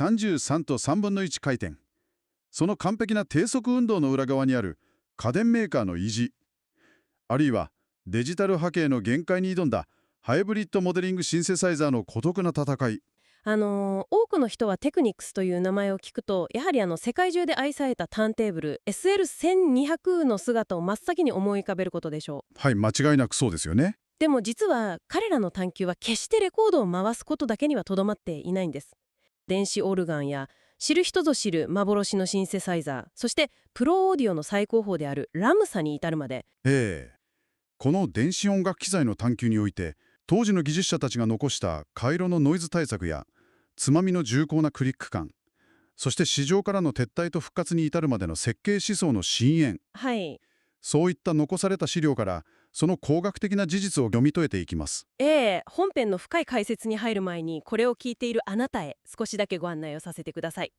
33と3分の1回転。その完璧な低速運動の裏側にある家電メーカーの意地、あるいはデジタル波形の限界に挑んだハイブリッドモデリングシンセサイザーの孤独な戦い。多くの人はテクニックスという名前を聞くと、やはり世界中で愛されたターンテーブル SL1200 の姿を真っ先に思い浮かべることでしょう。はい、間違いなくそうですよね。でも実は彼らの探求は決してレコードを回すことだけにはとどまっていないんです。電子オルガンや知る人ぞ知る幻のシンセサイザー、そしてプロオーディオの最高峰であるラムサに至るまで、この電子音楽機材の探求において、当時の技術者たちが残した回路のノイズ対策やつまみの重厚なクリック感、そして市場からの撤退と復活に至るまでの設計思想の深淵、はい。そういった残された資料からその工学的な事実を読み解いていきます。本編の深い解説に入る前に、これを聞いているあなたへ少しだけご案内をさせてください。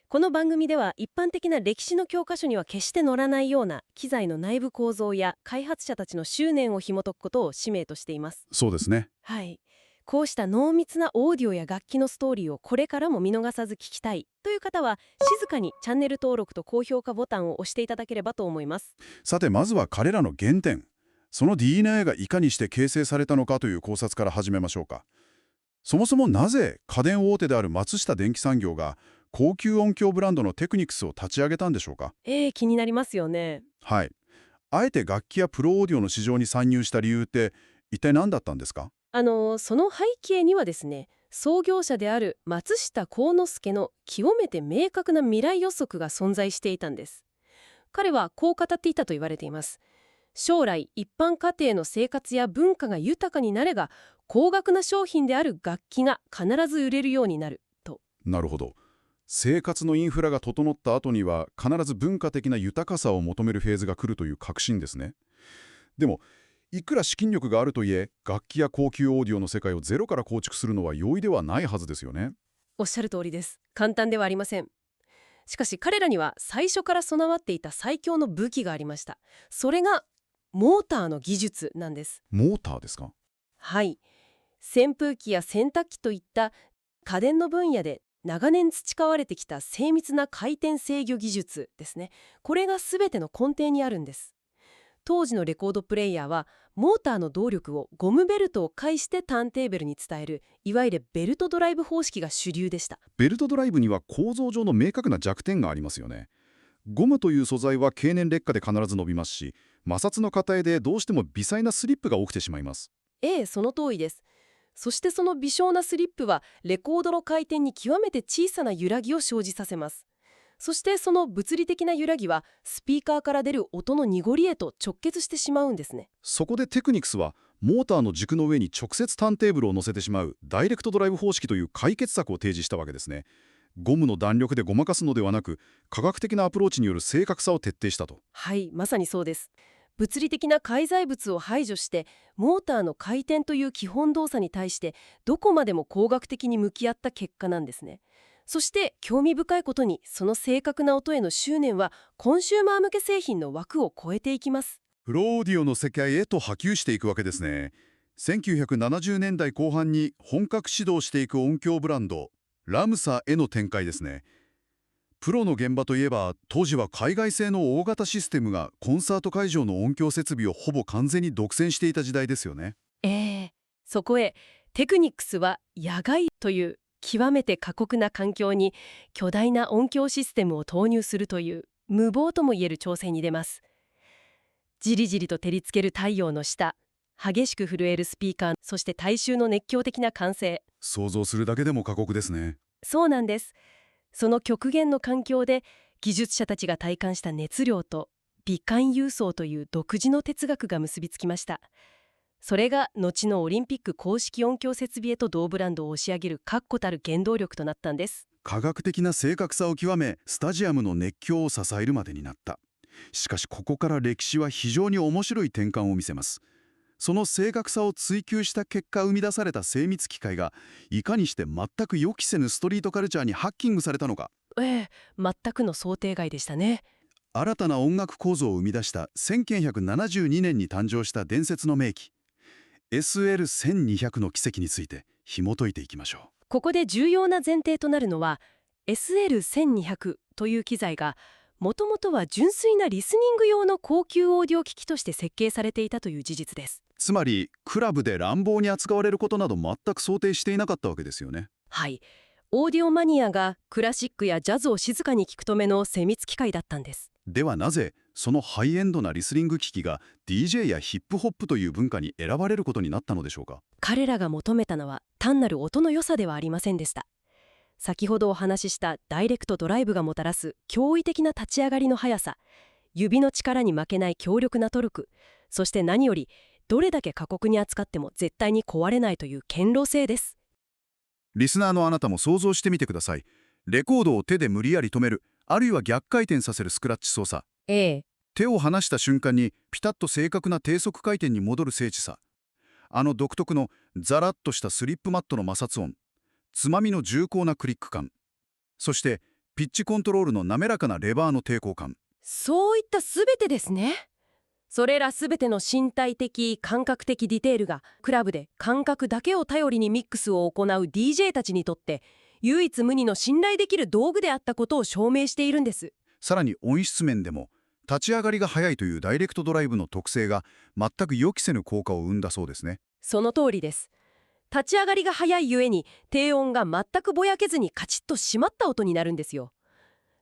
この番組では一般的な歴史の教科書には決して載らないような機材の内部構造や開発者たちの執念を紐解くことを使命としています。そうですね。はい。こうした濃密なオーディオや楽器のストーリーをこれからも見逃さず聞きたいという方は、静かにチャンネル登録と高評価ボタンを押していただければと思います。さて、まずは彼らの原点、その DNA がいかにして形成されたのかという考察から始めましょうか。そもそもなぜ家電大手である松下電器産業が高級音響ブランドのテクニクスを立ち上げたんでしょうか。気になりますよね。はい。あえて楽器やプロオーディオの市場に参入した理由って一体何だったんですか？その背景にはですね、創業者である松下幸之助の極めて明確な未来予測が存在していたんです。彼はこう語っていたと言われています。将来一般家庭の生活や文化が豊かになれば、高額な商品である楽器が必ず売れるようになると。なるほど。生活のインフラが整った後には必ず文化的な豊かさを求めるフェーズが来るという確信ですね。でも、いくら資金力があるといえ、楽器や高級オーディオの世界をゼロから構築するのは容易ではないはずですよね。おっしゃる通りです。簡単ではありません。しかし彼らには最初から備わっていた最強の武器がありました。それがモーターの技術なんです。モーターですか？はい。扇風機や洗濯機といった家電の分野で長年培われてきた精密な回転制御技術ですね。これが全ての根底にあるんです。当時のレコードプレイヤーはモーターの動力をゴムベルトを介してターンテーブルに伝える、いわゆるベルトドライブ方式が主流でした。ベルトドライブには構造上の明確な弱点がありますよね。ゴムという素材は経年劣化で必ず伸びますし、摩擦の過程でどうしても微細なスリップが起きてしまいます。その通りです。そしてその微小なスリップはレコードの回転に極めて小さな揺らぎを生じさせます。そしてその物理的な揺らぎはスピーカーから出る音の濁りへと直結してしまうんですね。そこでテクニクスは、モーターの軸の上に直接ターンテーブルを乗せてしまうダイレクトドライブ方式という解決策を提示したわけですね。ゴムの弾力でごまかすのではなく、科学的なアプローチによる正確さを徹底したと。はい、まさにそうです。物理的な介在物を排除して、モーターの回転という基本動作に対してどこまでも工学的に向き合った結果なんですね。そして興味深いことに、その正確な音への執念はコンシューマー向け製品の枠を超えていきます。プロオーディオの世界へと波及していくわけですね。1970年代後半に本格始動していく音響ブランド、ラムサへの展開ですね。プロの現場といえば、当時は海外製の大型システムがコンサート会場の音響設備をほぼ完全に独占していた時代ですよね。そこへテクニックスは野外という極めて過酷な環境に巨大な音響システムを投入するという無謀ともいえる挑戦に出ます。じりじりと照りつける太陽の下、激しく震えるスピーカー、そして大衆の熱狂的な歓声。想像するだけでも過酷ですね。そうなんです。その極限の環境で技術者たちが体感した熱量と微感輸送という独自の哲学が結びつきました。それが後のオリンピック公式音響設備へと同ブランドを押し上げる確固たる原動力となったんです。科学的な正確さを極め、スタジアムの熱狂を支えるまでになった。しかしここから歴史は非常に面白い転換を見せます。その正確さを追求した結果生み出された精密機械が、いかにして全く予期せぬストリートカルチャーにハッキングされたのか。全くの想定外でしたね。新たな音楽構造を生み出した1972年に誕生した伝説の名機 SL1200 の奇跡について紐解いていきましょう。ここで重要な前提となるのは SL1200 という機材がもともとは純粋なリスニング用の高級オーディオ機器として設計されていたという事実です。つまり、クラブで乱暴に扱われることなど全く想定していなかったわけですよね。はい。オーディオマニアがクラシックやジャズを静かに聞くための精密機械だったんです。ではなぜ、そのハイエンドなリスニング機器が DJ やヒップホップという文化に選ばれることになったのでしょうか。彼らが求めたのは単なる音の良さではありませんでした。先ほどお話ししたダイレクトドライブがもたらす驚異的な立ち上がりの速さ、指の力に負けない強力なトルク、そして何よりどれだけ過酷に扱っても絶対に壊れないという堅牢性です。リスナーのあなたも想像してみてください。レコードを手で無理やり止める、あるいは逆回転させるスクラッチ操作。ええ。手を離した瞬間にピタッと正確な低速回転に戻る精緻さ。あの独特のザラッとしたスリップマットの摩擦音。つまみの重厚なクリック感。そしてピッチコントロールの滑らかなレバーの抵抗感。そういった全てですね。それら全ての身体的、感覚的ディテールがクラブで感覚だけを頼りにミックスを行う DJ たちにとって唯一無二の信頼できる道具であったことを証明しているんです。さらに音質面でも、立ち上がりが速いというダイレクトドライブの特性が全く予期せぬ効果を生んだそうですね。その通りです。立ち上がりが早いゆえに低音が全くぼやけずにカチッと締まった音になるんですよ。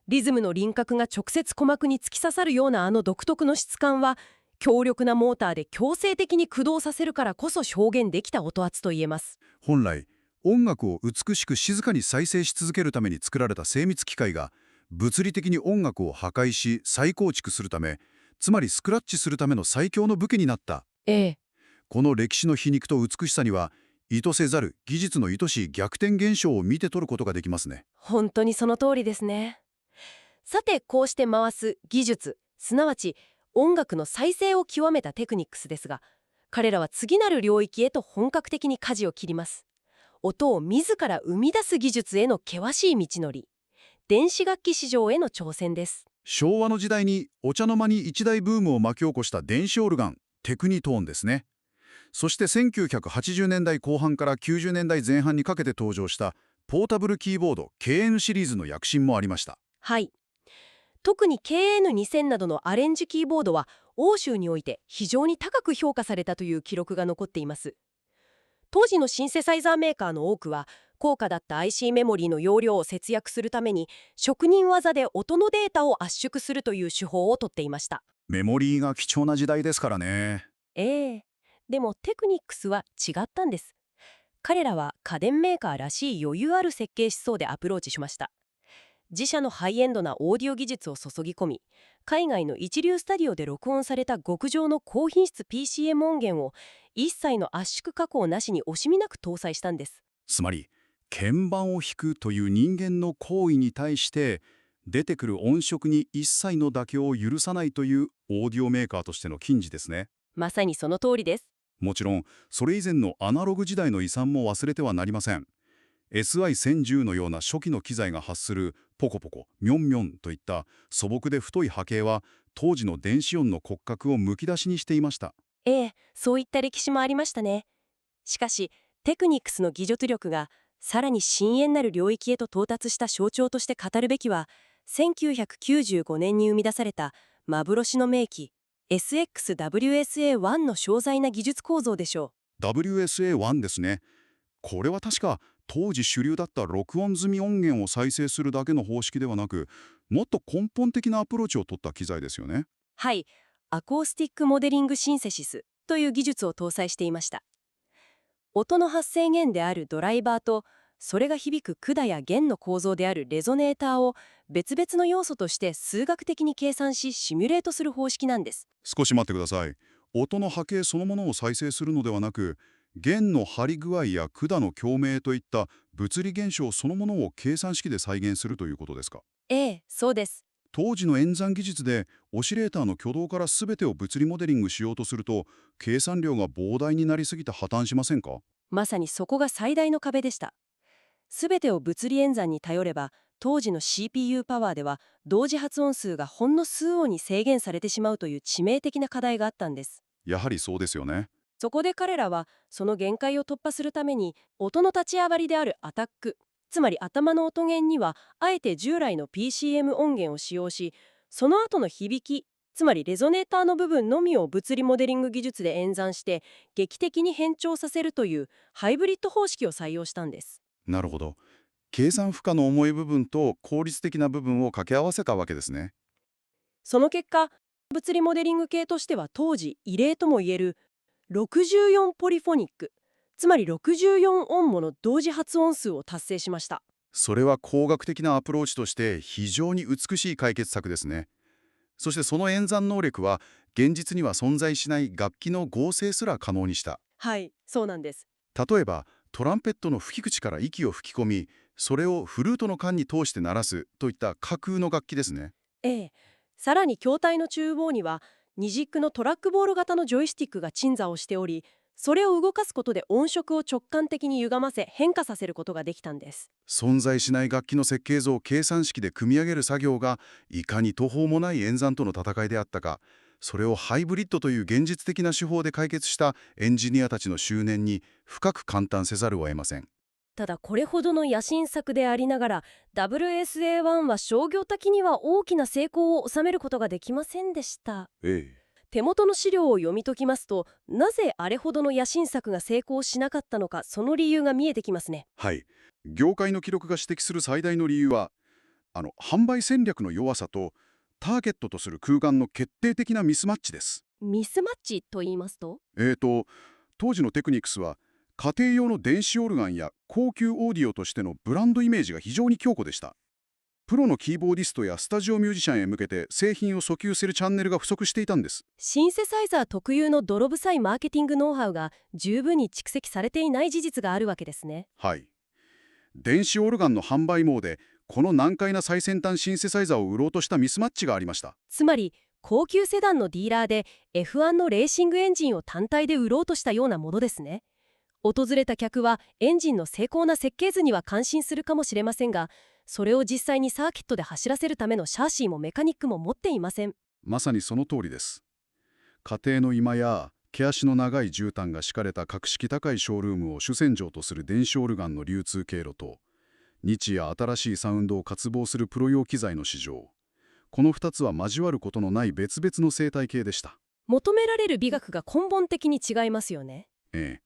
リズムの輪郭が直接鼓膜に突き刺さるようなあの独特の質感は強力なモーターで強制的に駆動させるからこそ表現できた音圧と言えます。本来、音楽を美しく静かに再生し続けるために作られた精密機械が、物理的に音楽を破壊し再構築するため、つまりスクラッチするための最強の武器になった。ええ。この歴史の皮肉と美しさには、意図せざる技術の愛しい逆転現象を見て取ることができますね。本当にその通りですね。さて、こうして回す技術、すなわち音楽の再生を極めたテクニックスですが、彼らは次なる領域へと本格的に舵を切ります。音を自ら生み出す技術への険しい道のり、電子楽器市場への挑戦です。昭和の時代にお茶の間に一大ブームを巻き起こした電子オルガン、テクニトーンですね。そして1980年代後半から90年代前半にかけて登場したポータブルキーボード KN シリーズの躍進もありました。はい。特に KN2000 などのアレンジキーボードは欧州において非常に高く評価されたという記録が残っています。当時のシンセサイザーメーカーの多くは高価だった IC メモリーの容量を節約するために職人技で音のデータを圧縮するという手法をとっていました。メモリーが貴重な時代ですからね。ええ。でもテクニックスは違ったんです。彼らは家電メーカーらしい余裕ある設計思想でアプローチしました。自社のハイエンドなオーディオ技術を注ぎ込み、海外の一流スタディオで録音された極上の高品質 PCM 音源を一切の圧縮加工なしに惜しみなく搭載したんです。つまり、鍵盤を弾くという人間の行為に対して出てくる音色に一切の妥協を許さないというオーディオメーカーとしての矜持ですね。まさにその通りです。もちろん、それ以前のアナログ時代の遺産も忘れてはなりません。SI1010 のような初期の機材が発するポコポコ、ミョンミョンといった素朴で太い波形は当時の電子音の骨格をむき出しにしていました。ええ、そういった歴史もありましたね。しかし、テクニックスの技術力がさらに深淵なる領域へと到達した象徴として語るべきは、1995年に生み出された幻の名機 SXWSA-1 の詳細な技術構造でしょう。 WSA-1 ですね。これは確か当時主流だった録音済み音源を再生するだけの方式ではなく、もっと根本的なアプローチを取った機材ですよね。はい、アコースティックモデリングシンセシスという技術を搭載していました。音の発生源であるドライバーとそれが響く管や弦の構造であるレゾネーターを別々の要素として数学的に計算しシミュレートする方式なんです。少し待ってください。音の波形そのものを再生するのではなく、弦の張り具合や管の共鳴といった物理現象そのものを計算式で再現するということですか。ええ、そうです。当時の演算技術でオシレーターの挙動から全てを物理モデリングしようとすると、計算量が膨大になりすぎて破綻しませんか。まさにそこが最大の壁でした。すべてを物理演算に頼れば、当時の CPU パワーでは同時発音数がほんの数音に制限されてしまうという致命的な課題があったんです。やはりそうですよね。そこで彼らはその限界を突破するために音の立ち上がりであるアタック、つまり頭の音源にはあえて従来の PCM 音源を使用し、その後の響き、つまりレゾネーターの部分のみを物理モデリング技術で演算して劇的に変調させるというハイブリッド方式を採用したんです。なるほど。計算負荷の重い部分と効率的な部分を掛け合わせたわけですね。その結果、物理モデリング系としては当時異例ともいえる64ポリフォニック、つまり64音もの同時発音数を達成しました。それは工学的なアプローチとして非常に美しい解決策ですね。そしてその演算能力は現実には存在しない楽器の合成すら可能にした。はい、そうなんです。例えばトランペットの吹き口から息を吹き込み、それをフルートの管に通して鳴らすといった架空の楽器ですね。ええ。さらに筐体の中央には二軸のトラックボール型のジョイスティックが鎮座をしており、それを動かすことで音色を直感的に歪ませ変化させることができたんです。存在しない楽器の設計図を計算式で組み上げる作業がいかに途方もない演算との戦いであったか、それをハイブリッドという現実的な手法で解決したエンジニアたちの執念に深く感嘆せざるを得ません。ただこれほどの野心作でありながら WSA1 は商業的には大きな成功を収めることができませんでした。ええ。手元の資料を読み解きますと、なぜあれほどの野心作が成功しなかったのか、その理由が見えてきますね。はい。業界の記録が指摘する最大の理由は、販売戦略の弱さとターゲットとする空間の決定的なミスマッチです。ミスマッチと言いますと？当時のテクニクスは家庭用の電子オルガンや高級オーディオとしてのブランドイメージが非常に強固でした。プロのキーボーディストやスタジオミュージシャンへ向けて製品を訴求するチャンネルが不足していたんです。シンセサイザー特有の泥臭いマーケティングノウハウが十分に蓄積されていない事実があるわけですね。はい。電子オルガンの販売網でこの難解な最先端シンセサイザーを売ろうとしたミスマッチがありました。つまり高級セダンのディーラーで F1 のレーシングエンジンを単体で売ろうとしたようなものですね。訪れた客はエンジンの精巧な設計図には感心するかもしれませんが、それを実際にサーキットで走らせるためのシャーシーもメカニックも持っていません。まさにその通りです。家庭の居間や毛足の長い絨毯が敷かれた格式高いショールームを主戦場とする電子オルガンの流通経路と、日夜新しいサウンドを渇望するプロ用機材の市場、この2つは交わることのない別々の生態系でした。求められる美学が根本的に違いますよね。ええ。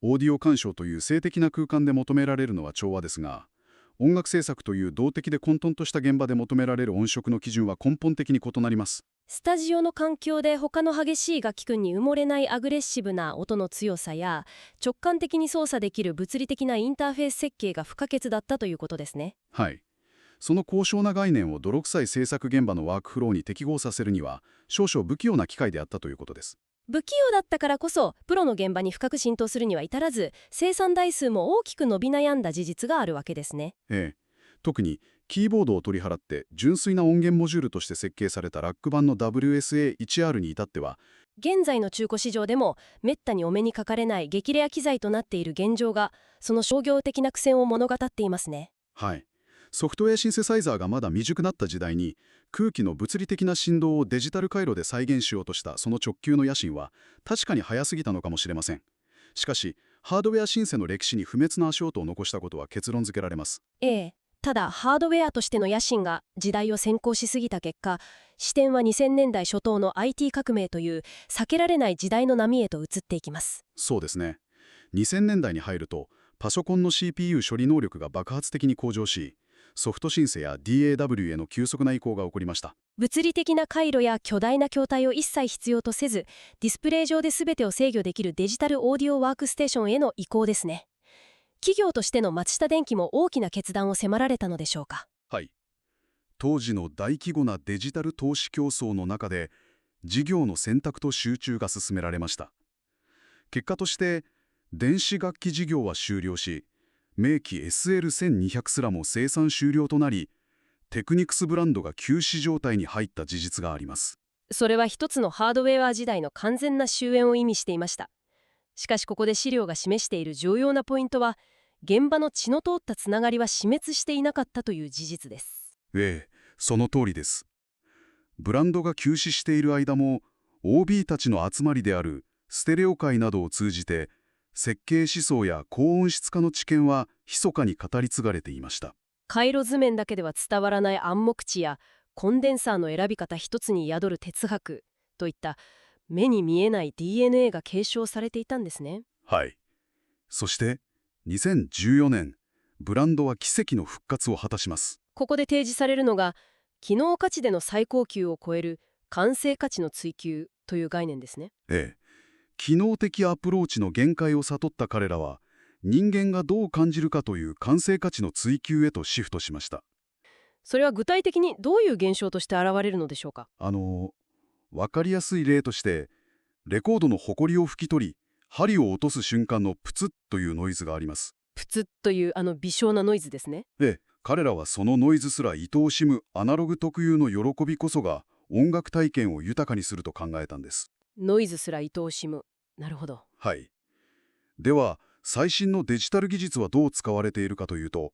オーディオ鑑賞という静的な空間で求められるのは調和ですが、音楽制作という動的で混沌とした現場で求められる音色の基準は根本的に異なります。スタジオの環境で他の激しい楽器群に埋もれないアグレッシブな音の強さや、直感的に操作できる物理的なインターフェース設計が不可欠だったということですね。はい。その高尚な概念を泥臭い制作現場のワークフローに適合させるには、少々不器用な機械であったということです。不器用だったからこそプロの現場に深く浸透するには至らず、生産台数も大きく伸び悩んだ事実があるわけですね。ええ。特にキーボードを取り払って純粋な音源モジュールとして設計されたラック版の WSA1R に至っては、現在の中古市場でもめったにお目にかかれない激レア機材となっている現状が、その商業的な苦戦を物語っていますね。はい。ソフトウェアシンセサイザーがまだ未熟なった時代に、空気の物理的な振動をデジタル回路で再現しようとしたその直球の野心は、確かに早すぎたのかもしれません。しかし、ハードウェアシンセの歴史に不滅の足音を残したことは結論付けられます。ええ。ただハードウェアとしての野心が時代を先行しすぎた結果、視点は2000年代初頭の IT 革命という避けられない時代の波へと移っていきます。そうですね。2000年代に入ると、パソコンの CPU 処理能力が爆発的に向上し、ソフトシンセや DAW への急速な移行が起こりました。物理的な回路や巨大な筐体を一切必要とせず、ディスプレイ上で全てを制御できるデジタルオーディオワークステーションへの移行ですね。企業としての松下電器も大きな決断を迫られたのでしょうか。はい。当時の大規模なデジタル投資競争の中で、事業の選択と集中が進められました。結果として、電子楽器事業は終了し、名機 SL1200 すらも生産終了となり、テクニクスブランドが休止状態に入った事実があります。それは一つのハードウェア時代の完全な終焉を意味していました。しかしここで資料が示している重要なポイントは、現場の血の通ったつながりは死滅していなかったという事実です。ええ、その通りです。ブランドが休止している間も、OB たちの集まりであるステレオ会などを通じて、設計思想や高音質化の知見は密かに語り継がれていました。回路図面だけでは伝わらない暗黙知やコンデンサーの選び方一つに宿る哲学といった目に見えない DNA が継承されていたんですね。はい。そして、2014年、ブランドは奇跡の復活を果たします。ここで提示されるのが機能価値での最高級を超える完成価値の追求という概念ですね。ええ。機能的アプローチの限界を悟った彼らは、人間がどう感じるかという完成価値の追求へとシフトしました。それは具体的にどういう現象として現れるのでしょうか。わかりやすい例として、レコードのホコリを拭き取り、針を落とす瞬間のプツッというノイズがあります。プツッという微小なノイズですね。で、彼らはそのノイズすら愛おしむアナログ特有の喜びこそが音楽体験を豊かにすると考えたんです。ノイズすら愛おしむ。なるほど。はい。では、最新のデジタル技術はどう使われているかというと、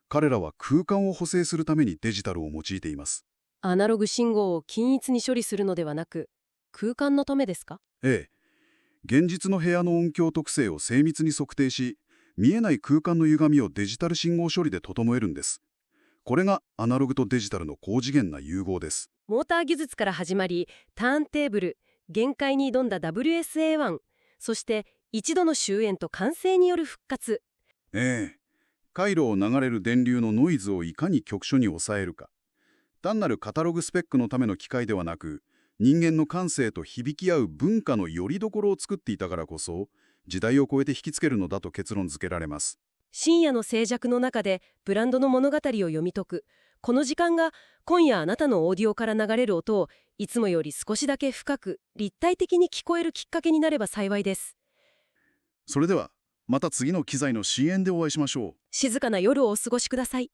彼らは空間を補正するためにデジタルを用いています。アナログ信号を均一に処理するのではなく、空間のためですか？ええ。現実の部屋の音響特性を精密に測定し、見えない空間の歪みをデジタル信号処理で整えるんです。これがアナログとデジタルの高次元な融合です。モーター技術から始まり、ターンテーブル、限界に挑んだ WSA1、そして一度の終焉と完成による復活。ええ。回路を流れる電流のノイズをいかに局所に抑えるか。単なるカタログスペックのための機械ではなく、人間の感性と響き合う文化の拠り所を作っていたからこそ、時代を超えて引きつけるのだと結論付けられます。深夜の静寂の中でブランドの物語を読み解く。この時間が今夜あなたのオーディオから流れる音をいつもより少しだけ深く立体的に聞こえるきっかけになれば幸いです。それでは、また次の機材の支援でお会いしましょう。静かな夜をお過ごしください。